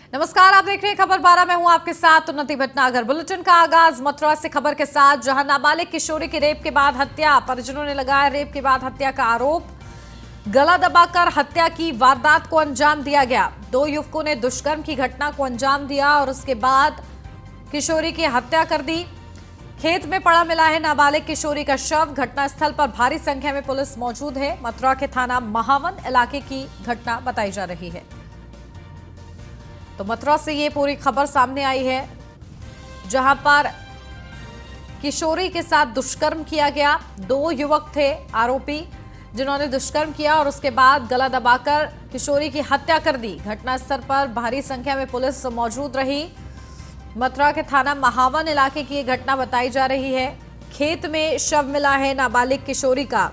नमस्कार, आप देख रहे हैं खबर 12। मैं हूं आपके साथ उन्नति भटनागर। बुलेटिन का आगाज मथुरा से खबर के साथ, जहां नाबालिग किशोरी की रेप के बाद हत्या, परिजनों ने लगाया रेप के बाद हत्या का आरोप। गला दबाकर हत्या की वारदात को अंजाम दिया गया। 2 युवकों ने दुष्कर्म की घटना को अंजाम दिया और उसके बाद किशोरी की हत्या कर दी। खेत में पड़ा मिला है नाबालिग किशोरी का शव। घटनास्थल पर भारी संख्या में पुलिस मौजूद है। मथुरा के थाना महावन इलाके की घटना बताई जा रही है। तो मथुरा से ये पूरी खबर सामने आई है, जहां पर किशोरी के साथ दुष्कर्म किया गया। 2 युवक थे आरोपी, जिन्होंने दुष्कर्म किया और उसके बाद गला दबाकर किशोरी की हत्या कर दी। घटनास्थल पर भारी संख्या में पुलिस मौजूद रही। मथुरा के थाना महावन इलाके की ये घटना बताई जा रही है। खेत में शव मिला है नाबालिग किशोरी का।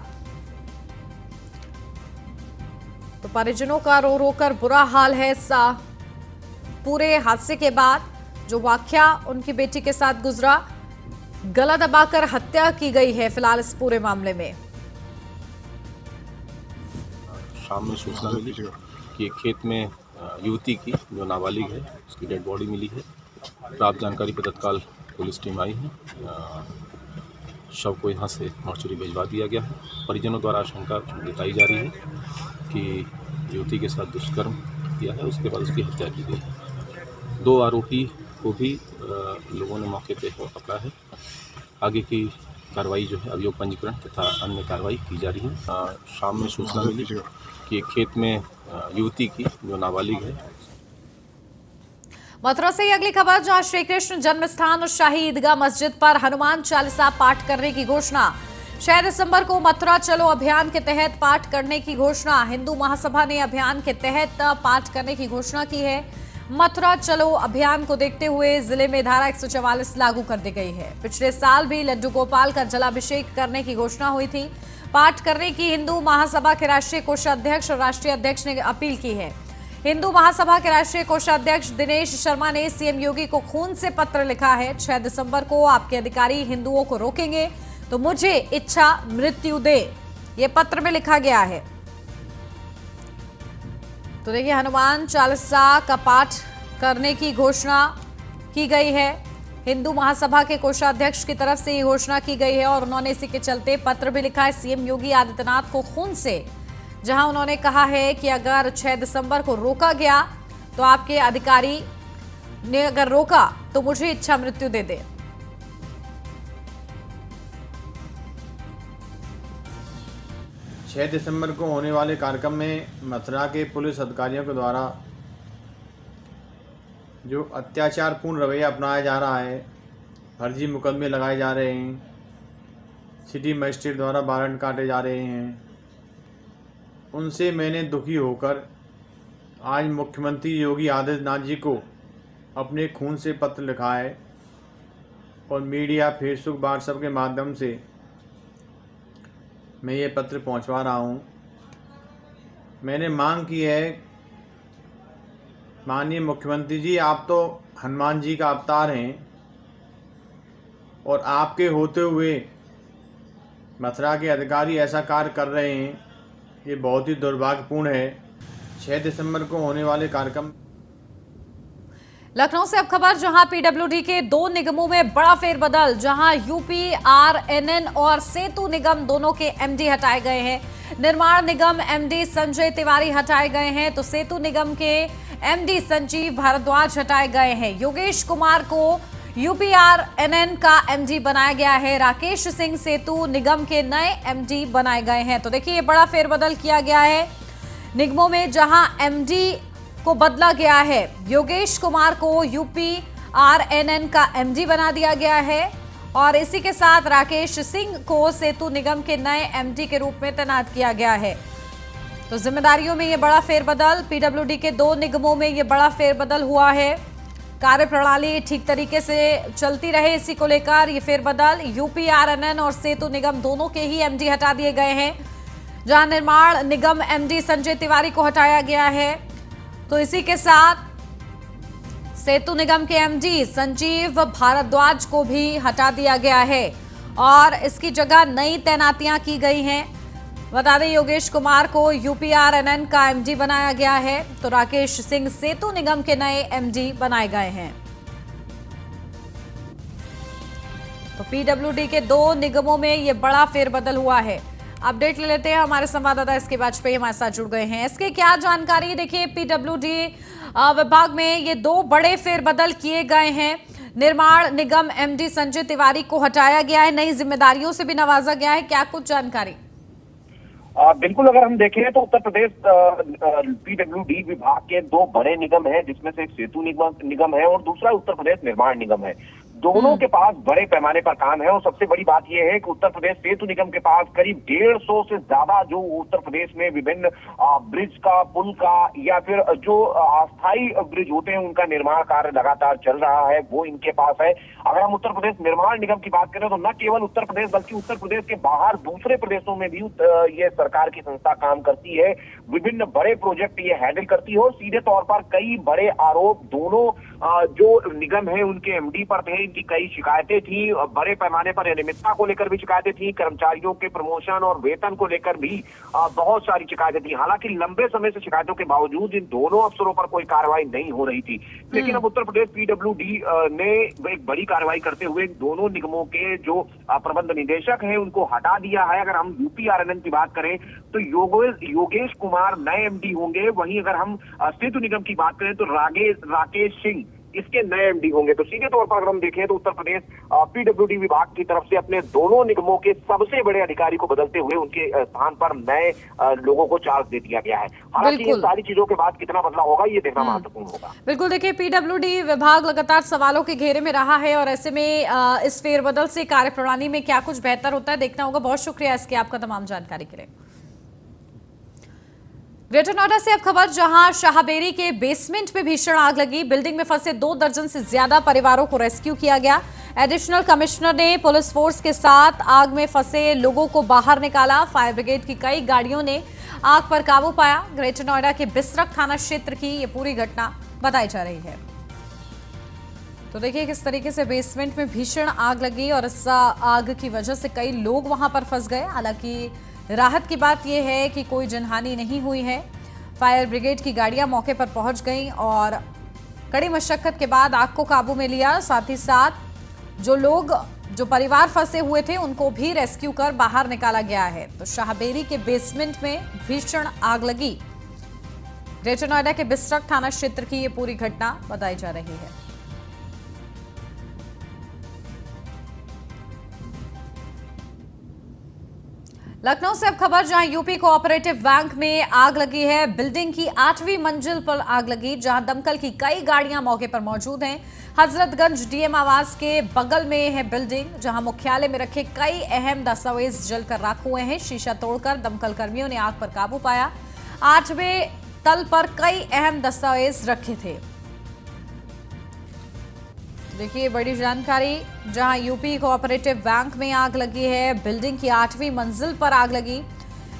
तो परिजनों का रो रो कर बुरा हाल है। पूरे हादसे के बाद जो वाकया उनकी बेटी के साथ गुजरा, गला दबाकर हत्या की गई है फिलहाल इस पूरे मामले में। शाम में सूचना मिली कि एक खेत में युवती की जो नाबालिग है उसकी डेड बॉडी मिली है। प्राप्त जानकारी पर तत्काल पुलिस टीम आई है। शव को यहां से मॉर्चरी भिजवा दिया गया है। परिजनों द्वारा आशंका जताई जा रही है कि युवती के साथ दुष्कर्म किया है, उसके बाद उसकी हत्या की गई है। 2 आरोपी को भी लोगों ने मौके पे पकड़ा है। आगे की कार्रवाई जो है अभियोग पंजीकरण तथा अन्य कार्रवाई की जा रही है। शाम में सूचना मिली कि एक खेत में युवती की जो नाबालिग है। मथुरा से अगली खबर, जहां श्री कृष्ण जन्म स्थान और शाही ईदगाह मस्जिद पर हनुमान चालीसा पाठ करने की घोषणा। 6 दिसंबर को मथुरा चलो अभियान के तहत पाठ करने की घोषणा। हिंदू महासभा ने अभियान के तहत पाठ करने की घोषणा की है। मथुरा चलो अभियान को देखते हुए जिले में धारा 144 लागू कर दी गई है। पिछले साल भी लड्डू गोपाल का जलाभिषेक करने की घोषणा हुई थी। पाठ करने की हिंदू महासभा के राष्ट्रीय कोषाध्यक्ष और राष्ट्रीय अध्यक्ष ने अपील की है। हिंदू महासभा के राष्ट्रीय कोषाध्यक्ष दिनेश शर्मा ने सीएम योगी को खून से पत्र लिखा है। 6 दिसंबर को आपके अधिकारी हिंदुओं को रोकेंगे तो मुझे इच्छा मृत्यु दे, ये पत्र में लिखा गया है। तो देखिए, हनुमान चालीसा का पाठ करने की घोषणा की गई है। हिंदू महासभा के कोषाध्यक्ष की तरफ से ये घोषणा की गई है और उन्होंने इसी के चलते पत्र भी लिखा है सीएम योगी आदित्यनाथ को खून से, जहां उन्होंने कहा है कि अगर 6 दिसंबर को रोका गया तो आपके अधिकारी ने अगर रोका तो मुझे इच्छा मृत्यु दे दे। छह दिसंबर को होने वाले कार्यक्रम में मथुरा के पुलिस अधिकारियों के द्वारा जो अत्याचारपूर्ण रवैया अपनाया जा रहा है, फर्जी मुकदमे लगाए जा रहे हैं, सिटी मजिस्ट्रेट द्वारा वारंट काटे जा रहे हैं, उनसे मैंने दुखी होकर आज मुख्यमंत्री योगी आदित्यनाथ जी को अपने खून से पत्र लिखा है और मीडिया, फेसबुक, व्हाट्सएप के माध्यम से मैं ये पत्र पहुंचवा रहा हूं। मैंने मांग की है, माननीय मुख्यमंत्री जी, आप तो हनुमान जी का अवतार हैं और आपके होते हुए मथुरा के अधिकारी ऐसा कार्य कर रहे हैं, ये बहुत ही दुर्भाग्यपूर्ण है। 6 दिसंबर को होने वाले कार्यक्रम। लखनऊ से अब खबर, जहां पीडब्ल्यूडी के 2 निगमों में बड़ा फेरबदल, जहां यूपीआरएनएन और सेतु निगम दोनों के एमडी हटाए गए हैं। निर्माण निगम एमडी संजय तिवारी हटाए गए हैं तो सेतु निगम के एमडी संजीव भारद्वाज हटाए गए हैं। योगेश कुमार को यूपीआरएनएन का एमडी बनाया गया है। राकेश सिंह सेतु निगम के नए एमडी बनाए गए हैं। तो देखिए, ये बड़ा फेरबदल किया गया है निगमों में, जहां एमडी को बदला गया है। योगेश कुमार को यूपीआरएनएन का एमडी बना दिया गया है और इसी के साथ राकेश सिंह को सेतु निगम के नए एमडी के रूप में तैनात किया गया है। तो जिम्मेदारियों में ये बड़ा फेरबदल, पीडब्ल्यूडी के 2 निगमों में ये बड़ा फेरबदल हुआ है। कार्य प्रणाली ठीक तरीके से चलती रहे, इसी को लेकर ये फेरबदल। यूपीआरएनएन और सेतु निगम दोनों के ही एमडी हटा दिए गए हैं, जहां निर्माण निगम एमडी संजय तिवारी को हटाया गया है। तो इसी के साथ सेतु निगम के एमडी संजीव भारद्वाज को भी हटा दिया गया है और इसकी जगह नई तैनातियां की गई हैं। बता दें योगेश कुमार को यूपीआरएनएन का एमडी बनाया गया है, तो राकेश सिंह सेतु निगम के नए एमडी बनाए गए हैं। तो पीडब्ल्यूडी के 2 निगमों में ये बड़ा फेरबदल हुआ है। अपडेट ले लेते हैं, हमारे संवाददाता एसके वाजपेयी हमारे साथ जुड़ गए हैं। इसके क्या जानकारी? देखिए पीडब्ल्यूडी विभाग में ये 2 बड़े फेरबदल किए गए हैं। निर्माण निगम एमडी संजय तिवारी को हटाया गया है, नई जिम्मेदारियों से भी नवाजा गया है, क्या कुछ जानकारी? बिल्कुल, अगर हम देखें तो उत्तर प्रदेश पीडब्ल्यूडी विभाग के 2 बड़े निगम हैं, जिसमें से एक सेतु निगम है और दूसरा उत्तर प्रदेश निर्माण निगम है। दोनों के पास बड़े पैमाने पर काम है और सबसे बड़ी बात यह है कि उत्तर प्रदेश सेतु निगम के पास करीब 150 से ज्यादा जो उत्तर प्रदेश में विभिन्न ब्रिज का, पुल का या फिर जो अस्थायी ब्रिज होते हैं उनका निर्माण कार्य लगातार चल रहा है, वो इनके पास है। अगर हम उत्तर प्रदेश निर्माण निगम की बात करें तो न केवल उत्तर प्रदेश बल्कि उत्तर प्रदेश के बाहर दूसरे प्रदेशों में भी ये सरकार की संस्था काम करती है, विभिन्न बड़े प्रोजेक्ट ये हैंडल करती है और सीधे तौर पर कई बड़े आरोप दोनों जो निगम है उनके एमडी पर थे। की कई शिकायतें थी, बड़े पैमाने पर अनियमितता को लेकर भी शिकायतें थी, कर्मचारियों के प्रमोशन और वेतन को लेकर भी बहुत सारी शिकायतें थी। हालांकि लंबे समय से शिकायतों के बावजूद इन दोनों अफसरों पर कोई कार्रवाई नहीं हो रही थी, लेकिन अब उत्तर प्रदेश पीडब्ल्यूडी ने एक बड़ी कार्रवाई करते हुए दोनों निगमों के जो प्रबंध निदेशक हैं उनको हटा दिया है। अगर हम यूपीआरएनएन की बात करें तो योगेश कुमार नए एमडी होंगे, वहीं अगर हम सेतु निगम की बात करें तो राकेश सिंह इसके नए एमडी होंगे। तो सीधे तौर पर अगर हम देखें तो उत्तर प्रदेश पीडब्ल्यूडी विभाग की तरफ से अपने दोनों निगमों के सबसे बड़े अधिकारी को बदलते हुए उनके स्थान पर नए लोगों को चार्ज दे दिया गया है। हालांकि इन सारी चीजों के बाद कितना बदलाव होगा ये देखना महत्वपूर्ण होगा। बिल्कुल, देखिए पीडब्ल्यूडी विभाग लगातार सवालों के घेरे में रहा है और ऐसे में इस फेरबदल से कार्यप्रणाली में क्या कुछ बेहतर होता है देखना होगा। बहुत शुक्रिया इसके आपका तमाम जानकारी के लिए। ग्रेटर नोएडा से अब खबर, जहां शाहबेरी के बेसमेंट में भीषण आग लगी। बिल्डिंग में फंसे 2 दर्जन से ज्यादा परिवारों को रेस्क्यू किया गया। एडिशनल कमिश्नर ने पुलिस फोर्स के साथ आग में फंसे लोगों को बाहर निकाला। फायर ब्रिगेड की कई गाड़ियों ने आग पर काबू पाया। ग्रेटर नोएडा के बिसरख थाना क्षेत्र की ये पूरी घटना बताई जा रही है। तो देखिए किस तरीके से बेसमेंट में भीषण आग लगी और इस आग की वजह से कई लोग वहां पर फंस गए। हालांकि राहत की बात यह है कि कोई जनहानि नहीं हुई है। फायर ब्रिगेड की गाड़ियां मौके पर पहुंच गईं और कड़ी मशक्कत के बाद आग को काबू में लिया। साथ ही साथ जो परिवार फंसे हुए थे उनको भी रेस्क्यू कर बाहर निकाला गया है। तो शाहबेरी के बेसमेंट में भीषण आग लगी। ग्रेटर नोएडा के बिसरख थाना क्षेत्र की ये पूरी घटना बताई जा रही है। लखनऊ से अब खबर, जहां यूपी कोऑपरेटिव बैंक में आग लगी है। बिल्डिंग की 8वीं मंजिल पर आग लगी, जहां दमकल की कई गाड़ियां मौके पर मौजूद हैं। हजरतगंज डीएम आवास के बगल में है बिल्डिंग, जहां मुख्यालय में रखे कई अहम दस्तावेज जलकर राख हुए हैं। शीशा तोड़कर दमकल कर्मियों ने आग पर काबू पाया। 8वें तल पर कई अहम दस्तावेज रखे थे। देखिए बड़ी जानकारी, जहां यूपी कोऑपरेटिव बैंक में आग लगी है। बिल्डिंग की 8वीं मंजिल पर आग लगी,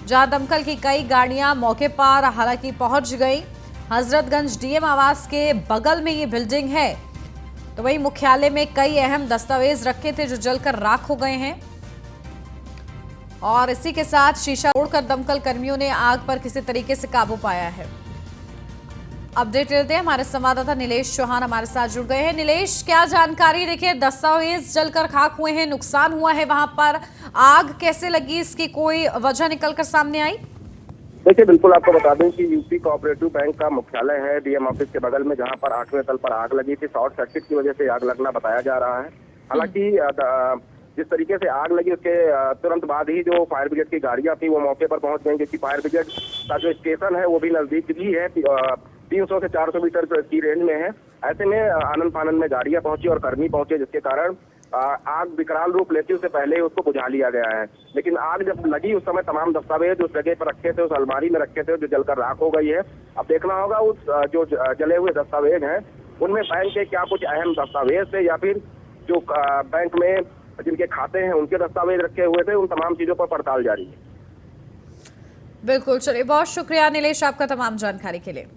जहां दमकल की कई गाड़ियां मौके पर हालांकि पहुंच गई। हजरतगंज डीएम आवास के बगल में ये बिल्डिंग है। तो वही मुख्यालय में कई अहम दस्तावेज रखे थे जो जलकर राख हो गए हैं और इसी के साथ शीशा तोड़कर दमकल कर्मियों ने आग पर किसी तरीके से काबू पाया है। अपडेट लेते हैं, हमारे संवाददाता नीलेश चौहान हमारे साथ जुड़ गए हैं। नीलेश, क्या जानकारी? देखिए दस्तावेज जलकर खाक हुए हैं, नुकसान हुआ है वहां पर, आग कैसे लगी, इसकी कोई वजह निकलकर सामने आई? देखिए बिल्कुल, आपको बता दें कि यूपी कोऑपरेटिव बैंक का मुख्यालय है डीएम ऑफिस के बगल में, जहां पर 8वें तल पर आग लगी थी। शॉर्ट सर्किट की वजह से आग लगना बताया जा रहा है। हालांकि जिस तरीके से आग लगी उसके तुरंत बाद ही जो फायर ब्रिगेड की गाड़ियां थी वो मौके पर पहुंच गई, क्योंकि फायर ब्रिगेड का जो स्टेशन है वो भी नजदीक भी है, 300 से 400 मीटर की रेंज में है। ऐसे में आनंद फानंद में गाड़ियां पहुंची और कर्मी पहुंचे, जिसके कारण आग विकराल रूप लेती उससे पहले ही उसको बुझा लिया गया है। लेकिन आग जब लगी उस समय तमाम दस्तावेज उस जगह पर रखे थे, उस अलमारी में रखे थे, जो जलकर राख हो गई है। अब देखना होगा उस जो जले हुए दस्तावेज हैं उनमें बैंक के क्या कुछ अहम दस्तावेज थे या फिर जो बैंक में जिनके खाते हैं उनके दस्तावेज रखे हुए थे, उन तमाम चीजों पर पड़ताल जारी है। बिल्कुल, चलिए बहुत शुक्रिया नीलेश आपका तमाम जानकारी के लिए।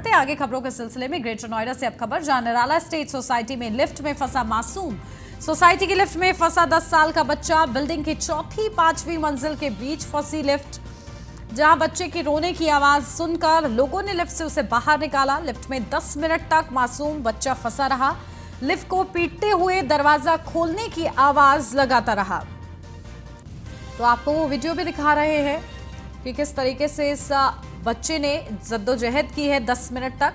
आगे खबरों के सिलसिले में ग्रेटर नोएडा से अब खबर, जहां निराला स्टेट सोसाइटी में लिफ्ट में फंसा मासूम। सोसाइटी की लिफ्ट में फंसा 10 साल का बच्चा। बिल्डिंग की चौथी 5वीं मंजिल के बीच फंसी लिफ्ट, जहां बच्चे की रोने की आवाज सुनकर लोगों ने लिफ्ट से उसे बाहर निकाला। लिफ्ट में 10 मिनट तक मासूम बच्चा फंसा रहा। लिफ्ट को पीटते हुए दरवाजा खोलने की आवाज लगाता रहा। तो आपको वो वीडियो भी दिखा रहे हैं कि किस तरीके से इस बच्चे ने जद्दोजहद की है 10 मिनट तक।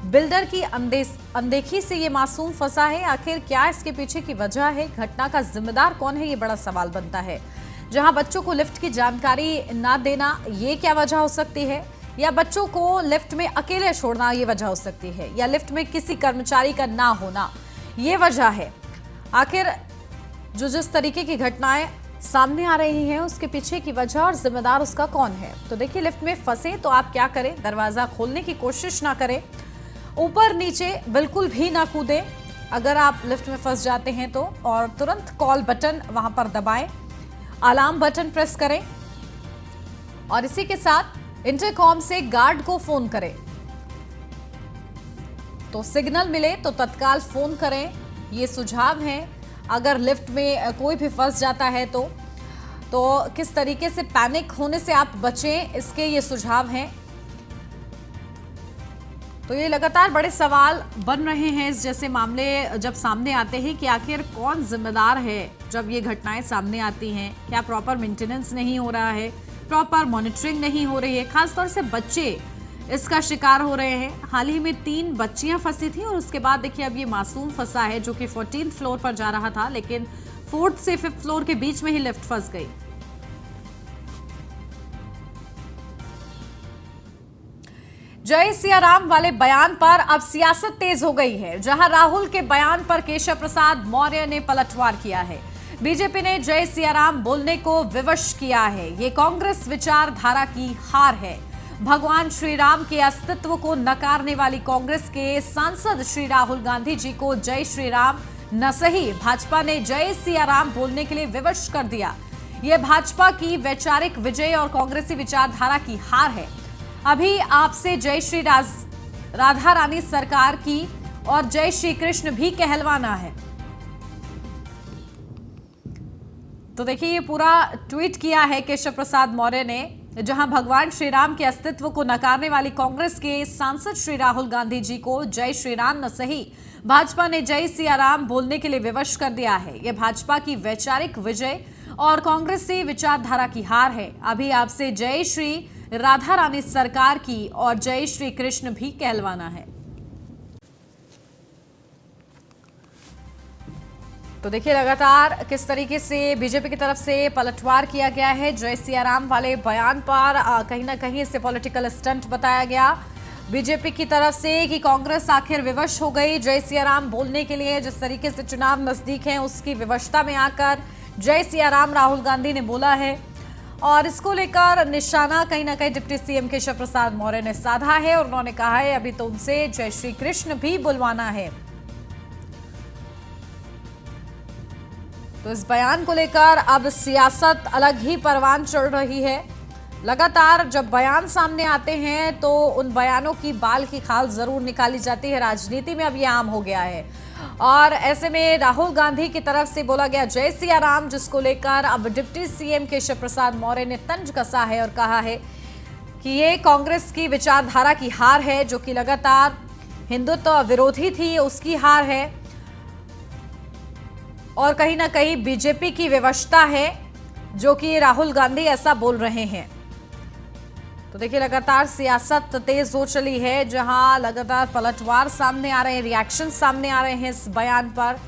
बिल्डर की अनदेखी से ये मासूम फंसा है। आखिर क्या इसके पीछे की वजह है, घटना का जिम्मेदार कौन है, ये बड़ा सवाल बनता है। जहां बच्चों को लिफ्ट की जानकारी ना देना, ये क्या वजह हो सकती है, या बच्चों को लिफ्ट में अकेले छोड़ना ये वजह हो सकती है, या लिफ्ट में किसी कर्मचारी का ना होना ये वजह है। आखिर जिस तरीके की घटनाएं सामने आ रही हैं उसके पीछे की वजह और जिम्मेदार उसका कौन है। तो देखिए, लिफ्ट में फंसे तो आप क्या करें, दरवाजा खोलने की कोशिश ना करें, ऊपर नीचे बिल्कुल भी ना कूदें अगर आप लिफ्ट में फंस जाते हैं तो, और तुरंत कॉल बटन वहां पर दबाएं, अलार्म बटन प्रेस करें और इसी के साथ इंटरकॉम से गार्ड को फोन करें। तो सिग्नल मिले तो तत्काल फोन करें, ये सुझाव है। अगर लिफ्ट में कोई भी फंस जाता है तो किस तरीके से पैनिक होने से आप बचें, इसके ये सुझाव हैं। तो ये लगातार बड़े सवाल बन रहे हैं इस जैसे मामले जब सामने आते हैं कि आखिर कौन जिम्मेदार है जब ये घटनाएं सामने आती हैं। क्या प्रॉपर मेंटेनेंस नहीं हो रहा है, प्रॉपर मॉनिटरिंग नहीं हो रही है, खासतौर से बच्चे इसका शिकार हो रहे हैं। हाल ही में 3 बच्चियां फंसी थी और उसके बाद देखिए अब ये मासूम फंसा है जो कि 14th फ्लोर पर जा रहा था, लेकिन 4th से 5th फ्लोर के बीच में ही लिफ्ट फंस गई। जय सिया राम वाले बयान पर अब सियासत तेज हो गई है, जहां राहुल के बयान पर केशव प्रसाद मौर्य ने पलटवार किया है। बीजेपी ने जय सिया राम बोलने को विवश किया है। ये कांग्रेस विचारधारा की हार है। भगवान श्री राम के अस्तित्व को नकारने वाली कांग्रेस के सांसद श्री राहुल गांधी जी को जय श्री राम न सही, भाजपा ने जय सिया राम बोलने के लिए विवश कर दिया। यह भाजपा की वैचारिक विजय और कांग्रेसी विचारधारा की हार है। अभी आपसे जय श्री राधा रानी सरकार की और जय श्री कृष्ण भी कहलवाना है। तो देखिए, ये पूरा ट्वीट किया है केशव प्रसाद मौर्य ने, जहां भगवान श्री राम के अस्तित्व को नकारने वाली कांग्रेस के सांसद श्री राहुल गांधी जी को जय श्री राम न सही, भाजपा ने जय सिया राम बोलने के लिए विवश कर दिया है। यह भाजपा की वैचारिक विजय और कांग्रेसी विचारधारा की हार है। अभी आपसे जय श्री राधा रानी सरकार की और जय श्री कृष्ण भी कहलवाना है। तो देखिए, लगातार किस तरीके से बीजेपी की तरफ से पलटवार किया गया है। जय सिया राम वाले बयान पर कहीं ना कहीं इसे पॉलिटिकल स्टंट बताया गया बीजेपी की तरफ से कि कांग्रेस आखिर विवश हो गई जय सिया राम बोलने के लिए। जिस तरीके से चुनाव नजदीक है उसकी विवशता में आकर जय सिया राम राहुल गांधी ने बोला है, और इसको लेकर निशाना कहीं ना कहीं डिप्टी सीएम केशव प्रसाद मौर्य ने साधा है और उन्होंने कहा है अभी तो उनसे जय श्री कृष्ण भी बुलवाना है। तो इस बयान को लेकर अब सियासत अलग ही परवान चढ़ रही है। लगातार जब बयान सामने आते हैं तो उन बयानों की बाल की खाल जरूर निकाली जाती है। राजनीति में अब ये आम हो गया है, और ऐसे में राहुल गांधी की तरफ से बोला गया जय सिया राम, जिसको लेकर अब डिप्टी सीएम केशव प्रसाद मौर्य ने तंज कसा है और कहा है कि ये कांग्रेस की विचारधारा की हार है, जो कि लगातार हिंदुत्व विरोधी थी, उसकी हार है, और कहीं ना कहीं बीजेपी की विवशता है जो कि राहुल गांधी ऐसा बोल रहे हैं। तो देखिए, लगातार सियासत तेज हो चली है, जहां लगातार पलटवार सामने आ रहे हैं, रिएक्शन सामने आ रहे हैं इस बयान पर।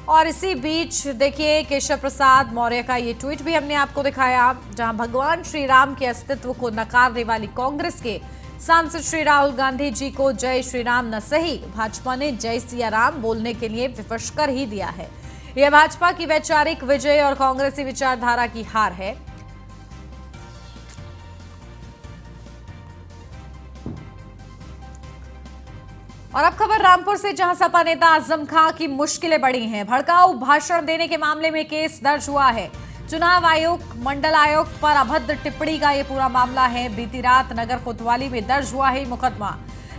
और इसी बीच देखिए, केशव प्रसाद मौर्य का ये ट्वीट भी हमने आपको दिखाया, जहां भगवान श्री राम के अस्तित्व को नकारने वाली कांग्रेस के सांसद श्री राहुल गांधी जी को जय श्री राम न सही, भाजपा ने जय सिया राम बोलने के लिए विवश कर ही दिया है। यह भाजपा की वैचारिक विजय और कांग्रेसी विचारधारा की हार है। और अब खबर रामपुर से, जहां सपा नेता आजम खां की मुश्किलें बढ़ी हैं। भड़काऊ भाषण देने के मामले में केस दर्ज हुआ है। चुनाव आयोग, मंडल आयोग पर अभद्र टिप्पणी का यह पूरा मामला है। बीती रात नगर कोतवाली में दर्ज हुआ है मुकदमा।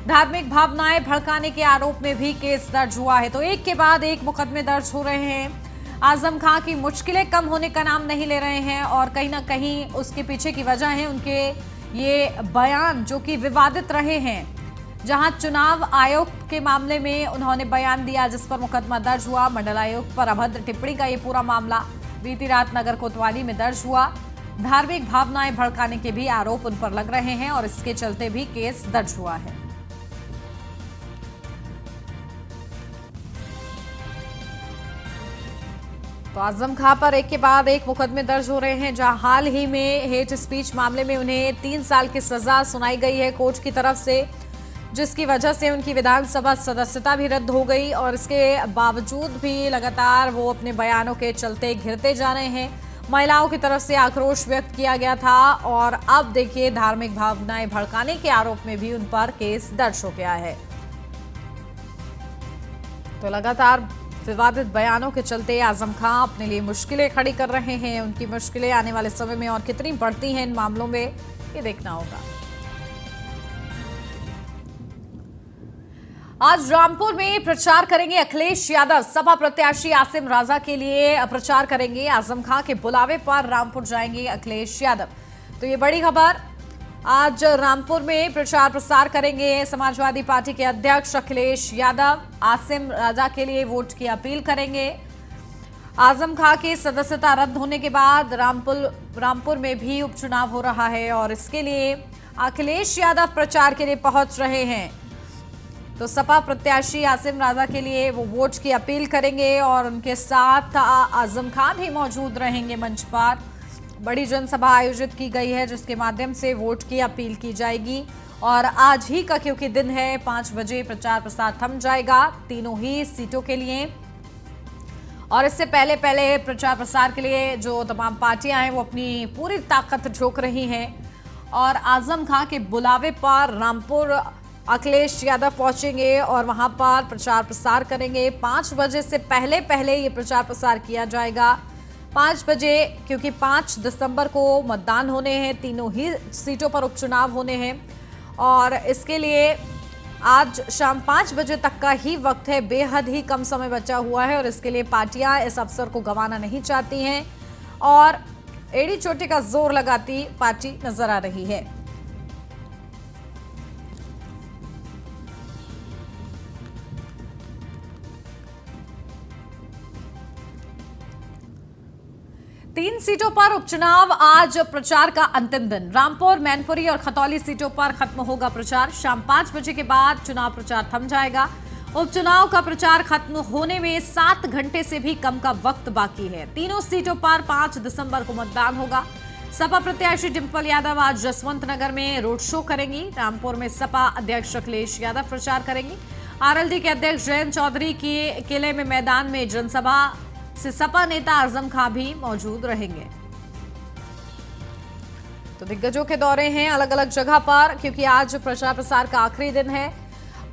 धार्मिक भावनाएं भड़काने के आरोप में भी केस दर्ज हुआ है। तो एक के बाद एक मुकदमे दर्ज हो रहे हैं। आजम खां की मुश्किलें कम होने का नाम नहीं ले रहे हैं और कहीं ना कहीं उसके पीछे की वजह है उनके ये बयान जो कि विवादित रहे हैं। जहां चुनाव आयोग के मामले में उन्होंने बयान दिया जिस पर मुकदमा दर्ज हुआ। मंडल आयोग पर अभद्र टिप्पणी का ये पूरा मामला बीती रात नगर कोतवाली में दर्ज हुआ। धार्मिक भावनाएं भड़काने के भी आरोप उन पर लग रहे हैं और इसके चलते भी केस दर्ज हुआ है। तो आजम खां पर एक के बाद एक मुकदमे दर्ज हो रहे हैं। जहां हाल ही में हेट स्पीच मामले में उन्हें 3 साल की सजा सुनाई गई है कोर्ट की तरफ से, जिसकी वजह से उनकी विधानसभा सदस्यता भी रद्द हो गई और इसके बावजूद भी लगातार वो अपने बयानों के चलते घिरते जा रहे हैं। महिलाओं की तरफ से आक्रोश व्यक्त किया गया था और अब देखिए धार्मिक भावनाएं भड़काने के आरोप में भी उन पर केस दर्ज हो गया है। तो लगातार विवादित बयानों के चलते आजम खां अपने लिए मुश्किलें खड़ी कर रहे हैं। उनकी मुश्किलें आने वाले समय में और कितनी बढ़ती हैं इन मामलों में, ये देखना होगा। आज रामपुर में प्रचार करेंगे अखिलेश यादव। सपा प्रत्याशी आसिम राजा के लिए प्रचार करेंगे। आजम खां के बुलावे पर रामपुर जाएंगे अखिलेश यादव। तो ये बड़ी खबर, आज रामपुर में प्रचार प्रसार करेंगे समाजवादी पार्टी के अध्यक्ष अखिलेश यादव। आसिम राजा के लिए वोट की अपील करेंगे। आजम खां की सदस्यता रद्द होने के बाद रामपुर में भी उपचुनाव हो रहा है और इसके लिए अखिलेश यादव प्रचार के लिए पहुंच रहे हैं। तो सपा प्रत्याशी आसिम राजा के लिए वो वोट की अपील करेंगे और उनके साथ आजम खां भी मौजूद रहेंगे। मंच पर बड़ी जनसभा आयोजित की गई है जिसके माध्यम से वोट की अपील की जाएगी और आज ही का क्योंकि दिन है 5 बजे प्रचार प्रसार थम जाएगा तीनों ही सीटों के लिए। और इससे पहले प्रचार प्रसार के लिए जो तमाम पार्टियां हैं वो अपनी पूरी ताकत झोंक रही हैं और आजम खां के बुलावे पर रामपुर अखिलेश यादव पहुंचेंगे और वहां पर प्रचार प्रसार करेंगे। 5 बजे से पहले ये प्रचार प्रसार किया जाएगा। 5 बजे क्योंकि 5 दिसंबर को मतदान होने हैं, तीनों ही सीटों पर उपचुनाव होने हैं और इसके लिए आज शाम 5 बजे तक का ही वक्त है। बेहद ही कम समय बचा हुआ है और इसके लिए पार्टियां इस अवसर को गंवाना नहीं चाहती हैं और एड़ी चोटी का जोर लगाती पार्टी नजर आ रही है। तीन सीटों पर उपचुनाव, आज प्रचार का अंतिम दिन। रामपुर, मैनपुरी और खतौली सीटों पर खत्म होगा प्रचार। शाम 5 बजे के बाद चुनाव प्रचार थम जाएगा। उपचुनाव का प्रचार खत्म होने में 7 घंटे से भी कम का वक्त बाकी है। तीनों सीटों पर 5 दिसंबर को मतदान होगा। सपा प्रत्याशी डिंपल यादव आज जसवंत नगर में रोड शो करेंगी। रामपुर में सपा अध्यक्ष अखिलेश यादव प्रचार करेंगी। आरएलडी के अध्यक्ष जयंत चौधरी के किले में मैदान में जनसभा से सपा नेता आजम खां भी मौजूद रहेंगे। तो दिग्गजों के दौरे हैं अलग अलग जगह पर क्योंकि आज प्रचार प्रसार का आखिरी दिन है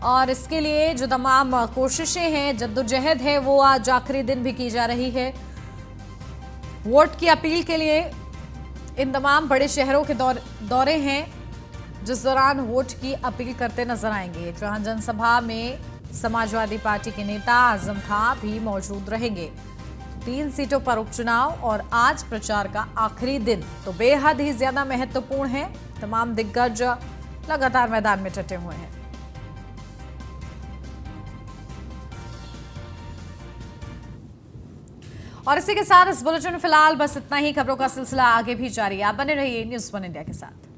और इसके लिए जो तमाम कोशिशें हैं, जद्दोजहद है, वो आज आखिरी दिन भी की जा रही है। वोट की अपील के लिए इन तमाम बड़े शहरों के दौरे हैं जिस दौरान वोट की अपील करते नजर आएंगे। जहां जनसभा में समाजवादी पार्टी के नेता आजम खां भी मौजूद रहेंगे। 3 सीटों पर उपचुनाव और आज प्रचार का आखिरी दिन तो बेहद ही ज्यादा महत्वपूर्ण है। तमाम दिग्गज लगातार मैदान में डटे हुए हैं। और इसी के साथ इस बुलेटिन में फिलहाल बस इतना ही। खबरों का सिलसिला आगे भी जारी है। आप बने रहिए न्यूज़ 1 इंडिया के साथ।